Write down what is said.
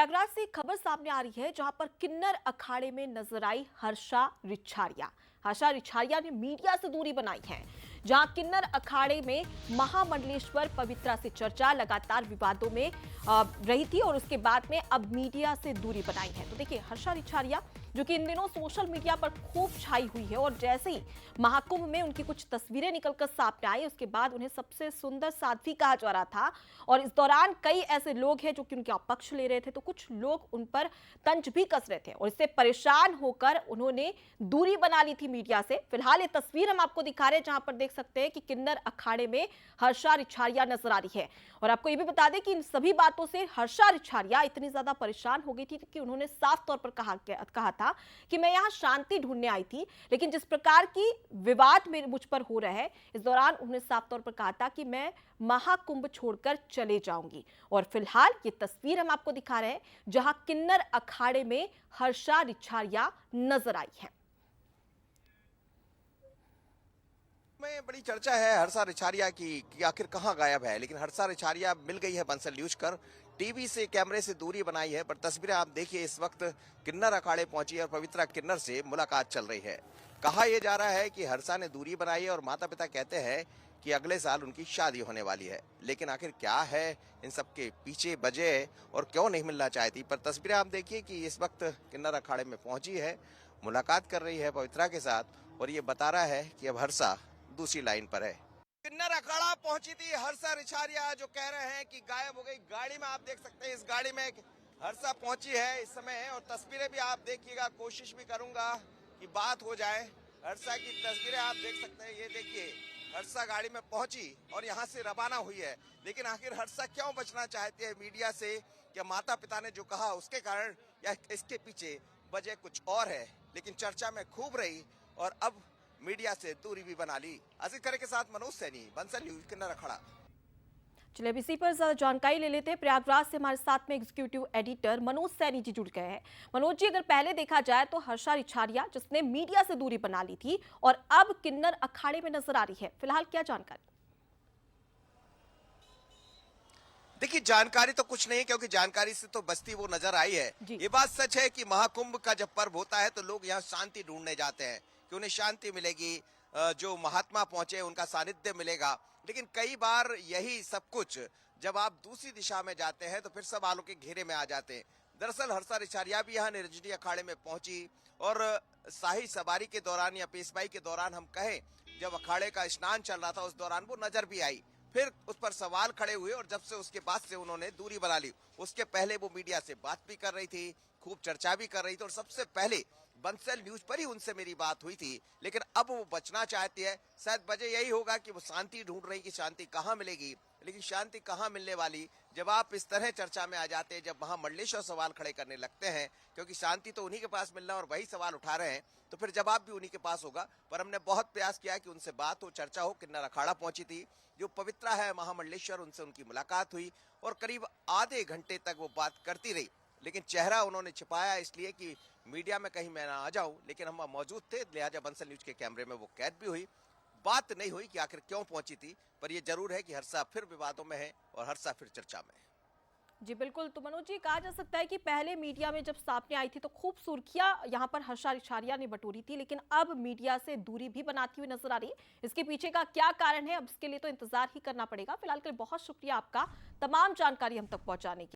प्रयागराज से एक खबर सामने आ रही है जहां पर किन्नर अखाड़े में नजर आई हर्षा रिछारिया। हर्षा रिछारिया ने मीडिया से दूरी बनाई है। जहां किन्नर अखाड़े में महामंडलेश्वर पवित्रा से चर्चा लगातार विवादों में रही थी और उसके बाद में अब मीडिया से दूरी बनाई है। तो देखिए, हर्षा रिछारिया जो कि इन दिनों सोशल मीडिया पर खूब छाई हुई है और जैसे ही महाकुंभ में उनकी कुछ तस्वीरें निकलकर सामने आई, उसके बाद उन्हें सबसे सुंदर साध्वी कहा जा रहा था और इस दौरान कई ऐसे लोग हैं जो कि उनके पक्ष ले रहे थे, तो कुछ लोग उन पर तंज भी कस रहे थे और इससे परेशान होकर उन्होंने दूरी बना ली थी मीडिया से। फिलहाल ये तस्वीर हम आपको दिखा रहे हैं जहां पर देख सकते हैं कि किन्नर अखाड़े में हर्षा रिछारिया नजर आ रही है। और आपको ये भी बता दें कि इन सभी बातों से हर्षा रिछारिया इतनी ज्यादा परेशान हो गई थी कि उन्होंने साफ तौर पर कहा था कि मैं यहां शांति ढूंढने आई थी, लेकिन जिस प्रकार की विवाद मेरे मुझ पर हो रहा है, इस दौरान उन्होंने साफ तौर पर कहा था कि मैं महाकुंभ छोड़कर चले जाऊंगी। और फिलहाल ये तस्वीर हम आपको दिखा रहे हैं जहां किन्नर अखाड़े में हर्षा रिछारिया नजर आई है। में बड़ी चर्चा है हर्षा रिछारिया की कि आखिर कहां गायब है, लेकिन हर्षा रिछारिया मिल गई है बंसल न्यूज कर। टीवी से कैमरे से दूरी बनाई है, पर तस्वीरें आप देखिए, इस वक्त किन्नर अखाड़े पहुंची है और पवित्रा किन्नर से मुलाकात चल रही है। कहा यह जा रहा है कि हर्षा ने दूरी बनाई है और माता पिता कहते हैं कि अगले साल उनकी शादी होने वाली है। लेकिन आखिर क्या है इन सब के पीछे वजह और क्यों नहीं मिलना चाहती, पर तस्वीरें आप देखिए कि इस वक्त किन्नर अखाड़े में पहुंची है, मुलाकात कर रही है पवित्रा के साथ और ये बता रहा है कि अब हर्षा दूसरी लाइन पर है। किन्नर अखाड़ा पहुंची थी हर्षा रिछारिया, जो कह रहे हैं कि गायब हो गई। गाड़ी में आप देख सकते हैं, इस गाड़ी में हर्षा पहुंची है इस समय और तस्वीरें भी आप देखिएगा, कोशिश भी करूंगा कि बात हो जाए। हर्षा की तस्वीरें आप देख सकते हैं, ये देखिए हर्षा गाड़ी में पहुंची और यहाँ से रवाना हुई है। लेकिन आखिर हर्षा क्यों बचना चाहती है मीडिया से? क्या माता पिता ने जो कहा उसके कारण, या इसके पीछे वजह कुछ और है? लेकिन चर्चा में खूब रही और अब मीडिया से दूरी भी बना ली। अजीत खरे के साथ मनोज सैनी, बंसल न्यूज, किन्नर अखाड़ा। चलिए अब इसी पर ज्यादा जानकारी ले लेते हैं। प्रयागराज से हमारे साथ में एग्जीक्यूटिव एडिटर मनोज सैनी जी जुड़ गए हैं। मनोज जी, अगर पहले देखा जाए तो हर्षा रिछारिया जिसने मीडिया से दूरी बना ली थी और अब किन्नर अखाड़े में नजर आ रही है, फिलहाल क्या जानकारी? देखिए, जानकारी तो कुछ नहीं, क्योंकि जानकारी से तो बचती वो नजर आई है। ये बात सच है कि महाकुंभ का जब पर्व होता है तो लोग यहाँ शांति ढूंढने जाते हैं कि उन्हें शांति मिलेगी, जो महात्मा पहुंचे उनका सानिध्य मिलेगा। लेकिन कई बार यही सब कुछ जब आप दूसरी दिशा में जाते हैं तो फिर सवालों के घेरे में आ जाते हैं। दरअसल हर्षा रिछारिया भी यहाँ निर्जनी अखाड़े में पहुंची और शाही सवारी के दौरान या पेशवाई के दौरान हम कहें, जब अखाड़े का स्नान चल रहा था उस दौरान वो नजर भी आई। फिर उस पर सवाल खड़े हुए और जब से उसके बाद से उन्होंने दूरी बना ली। उसके पहले वो मीडिया से बात भी कर रही थी, खूब चर्चा भी कर रही थी और सबसे पहले बंसल न्यूज पर ही उनसे मेरी बात हुई थी। लेकिन अब वो बचना चाहती है। शायद वजह यही होगा कि वो शांति ढूंढ रही कि शांति कहाँ मिलेगी। लेकिन शांति कहाँ मिलने वाली जब आप इस तरह चर्चा में आ जाते हैं, जब महामंडलेश्वर सवाल खड़े करने लगते हैं, क्योंकि शांति तो उन्हीं के पास मिलना और वही सवाल उठा रहे हैं, तो फिर जवाब भी उन्हीं के पास होगा। पर हमने बहुत प्रयास किया कि उनसे बात हो, चर्चा हो। किन्नर अखाड़ा पहुंची थी, जो पवित्रा है महामंडलेश्वर, उनसे उनकी मुलाकात हुई और करीब आधे घंटे तक वो बात करती रही। लेकिन चेहरा उन्होंने छिपाया इसलिए कि मीडिया में कहीं मैं ना आ जाऊं, लेकिन हम मौजूद थे, लिहाजा बंसल न्यूज के कैमरे में वो कैद भी हुई। बात नहीं हुई कि आखिर क्यों पहुंची थी, पर ये जरूर है कि हर्षा फिर विवादों में है और हर्षा फिर चर्चा में है। जी बिल्कुल, तो मनोज जी, कहा जा सकता है कि पहले मीडिया में जब सामने आई थी तो खूब सुर्खियां यहां पर हर्षा रिछारिया ने बटोरी थी, लेकिन अब मीडिया से दूरी भी बनाती हुई नजर आ रही है। इसके पीछे का क्या कारण है, अब इसके लिए तो इंतजार ही करना पड़ेगा। फिलहाल के लिए बहुत शुक्रिया आपका तमाम जानकारी हम तक पहुंचाने की।